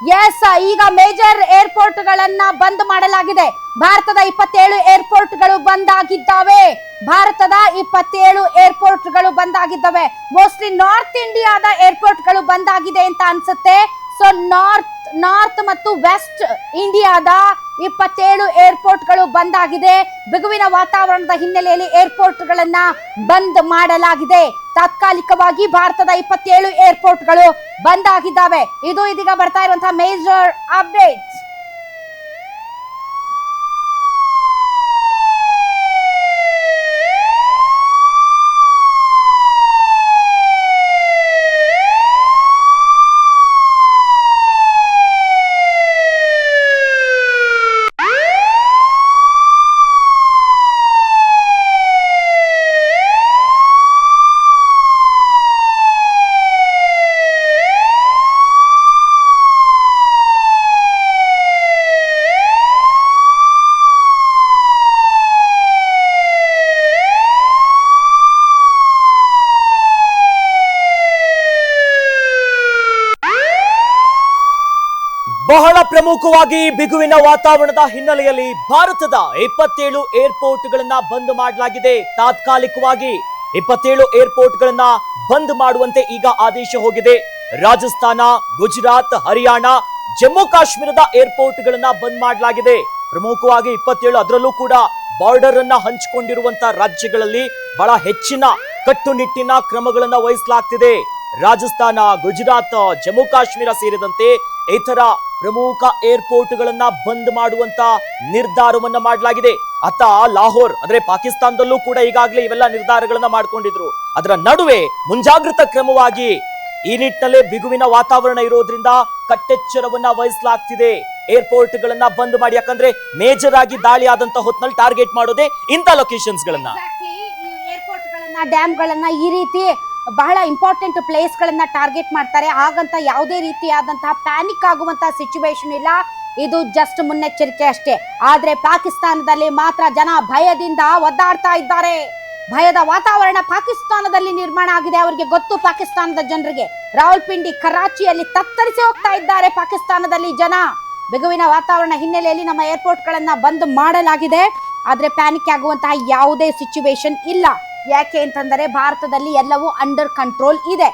S, ಈಗ major airport ಗಳನ್ನ ಬಂದ್ ಮಾಡಲಾಗಿದೆ. ಭಾರತದ 27 ಏರ್ಪೋರ್ಟ್ ಗಳು ಬಂದ್ ಆಗಿದ್ದಾವೆ. ಮೋಸ್ಟ್ಲಿ ನಾರ್ತ್ ಇಂಡಿಯಾದ ಏರ್ಪೋರ್ಟ್ ಗಳು ಬಂದ್ ಆಗಿದೆ ಅಂತ ಅನ್ಸುತ್ತೆ. ಸೊ ನಾರ್ತ್ ಮತ್ತು ವೆಸ್ಟ್ ಇಂಡಿಯಾದ 27 ಏರ್ಪೋರ್ಟ್ ಗಳು ಬಂದ್ ಆಗಿದೆ. ಬಿಗುವಿನ ವಾತಾವರಣದ ಹಿನ್ನೆಲೆಯಲ್ಲಿ ಏರ್ಪೋರ್ಟ್ ಗಳನ್ನ ಬಂದ್ ಮಾಡಲಾಗಿದೆ. ತಾತ್ಕಾಲಿಕವಾಗಿ ಭಾರತದ 27 ಏರ್ಪೋರ್ಟ್ ಗಳು ಬಂದ್ ಆಗಿದ್ದಾವೆ. ಇದು ಇದೀಗ ಬರ್ತಾ ಇರುವಂತಹ ಮೇಜರ್ ಅಪ್ಡೇಟ್ಸ್. ಬಹಳ ಪ್ರಮುಖವಾಗಿ ಬಿಗುವಿನ ವಾತಾವರಣದ ಹಿನ್ನೆಲೆಯಲ್ಲಿ ಭಾರತದ 27 ಏರ್ಪೋರ್ಟ್ ಗಳನ್ನ ಬಂದ್ ಮಾಡಲಾಗಿದೆ. ತಾತ್ಕಾಲಿಕವಾಗಿ 27 ಏರ್ಪೋರ್ಟ್ ಗಳನ್ನ ಬಂದ್ ಮಾಡುವಂತೆ ಈಗ ಆದೇಶ ಹೋಗಿದೆ. ರಾಜಸ್ಥಾನ, ಗುಜರಾತ್, ಹರಿಯಾಣ, ಜಮ್ಮು ಕಾಶ್ಮೀರದ ಏರ್ಪೋರ್ಟ್ ಗಳನ್ನ ಬಂದ್ ಮಾಡಲಾಗಿದೆ. ಪ್ರಮುಖವಾಗಿ 27, ಅದರಲ್ಲೂ ಕೂಡ ಬಾರ್ಡರ್ ಅನ್ನ ಹಂಚಿಕೊಂಡಿರುವಂತಹ ರಾಜ್ಯಗಳಲ್ಲಿ ಬಹಳ ಹೆಚ್ಚಿನ ಕಟ್ಟುನಿಟ್ಟಿನ ಕ್ರಮಗಳನ್ನ ವಹಿಸಲಾಗ್ತಿದೆ. ರಾಜಸ್ಥಾನ, ಗುಜರಾತ್, ಜಮ್ಮು ಕಾಶ್ಮೀರ ಸೇರಿದಂತೆ ಇತರ ಪ್ರಮುಖ ಏರ್ಪೋರ್ಟ್ ಗಳನ್ನ ಬಂದ್ ಮಾಡುವಂತ ನಿರ್ಧಾರವನ್ನ ಮಾಡಲಾಗಿದೆ. ಅತ್ತ ಲಾಹೋರ್ ಅಂದ್ರೆ ಪಾಕಿಸ್ತಾನದಲ್ಲೂ ಕೂಡ ಈಗಾಗಲೇ ಇವೆಲ್ಲ ನಿರ್ಧಾರಗಳನ್ನ ಮಾಡ್ಕೊಂಡಿದ್ರು. ಅದರ ನಡುವೆ ಮುಂಜಾಗ್ರತಾ ಕ್ರಮವಾಗಿ ಈ ನಿಟ್ಟಿನಲ್ಲೇ ಬಿಗುವಿನ ವಾತಾವರಣ ಇರೋದ್ರಿಂದ ಕಟ್ಟೆಚ್ಚರವನ್ನ ವಹಿಸಲಾಗ್ತಿದೆ. ಏರ್ಪೋರ್ಟ್ ಗಳನ್ನ ಬಂದ್ ಮಾಡಿ, ಯಾಕಂದ್ರೆ ಮೇಜರ್ ಆಗಿ ದಾಳಿ ಆದಂತ ಹೊತ್ನಲ್ಲಿ ಟಾರ್ಗೆಟ್ ಮಾಡೋದೇ ಇಂಥ ಲೊಕೇಶನ್ಸ್ ಗಳನ್ನ. ಏರ್ಪೋರ್ಟ್ ಗಳನ್ನ, ಡ್ಯಾಮ್ ಗಳನ್ನ, ಈ ರೀತಿ ಬಹಳ ಇಂಪಾರ್ಟೆಂಟ್ ಪ್ಲೇಸ್ ಗಳನ್ನ ಟಾರ್ಗೆಟ್ ಮಾಡ್ತಾರೆ. ಹಾಗಂತ ಯಾವುದೇ ರೀತಿಯಾದಂತಹ ಪ್ಯಾನಿಕ್ ಆಗುವಂತಹ ಸಿಚುವೇಶನ್ ಇಲ್ಲ. ಇದು ಜಸ್ಟ್ ಮುನ್ನೆಚ್ಚರಿಕೆ ಅಷ್ಟೇ. ಆದ್ರೆ ಪಾಕಿಸ್ತಾನದಲ್ಲಿ ಮಾತ್ರ ಜನ ಭಯದಿಂದ ಒದ್ದಾಡ್ತಾ ಇದ್ದಾರೆ. ಭಯದ ವಾತಾವರಣ ಪಾಕಿಸ್ತಾನದಲ್ಲಿ ನಿರ್ಮಾಣ ಆಗಿದೆ. ಅವರಿಗೆ ಗೊತ್ತು, ಪಾಕಿಸ್ತಾನದ ಜನರಿಗೆ. ರಾವಲ್ಪಿಂಡಿ, ಕರಾಚಿಯಲ್ಲಿ ತತ್ತರಿಸಿ ಹೋಗ್ತಾ ಇದ್ದಾರೆ ಪಾಕಿಸ್ತಾನದಲ್ಲಿ ಜನ. ಬಿಗುವಿನ ವಾತಾವರಣ ಹಿನ್ನೆಲೆಯಲ್ಲಿ ನಮ್ಮ ಏರ್ಪೋರ್ಟ್ ಗಳನ್ನ ಬಂದ್ ಮಾಡಲಾಗಿದೆ. ಆದ್ರೆ ಪ್ಯಾನಿಕ್ ಆಗುವಂತಹ ಯಾವುದೇ ಸಿಚುವೇಶನ್ ಇಲ್ಲ. ಯಾಕೆ ಅಂತಂದರೆ ಭಾರತದಲ್ಲಿ ಎಲ್ಲವೂ ಅಂಡರ್ ಕಂಟ್ರೋಲ್ ಇದೆ.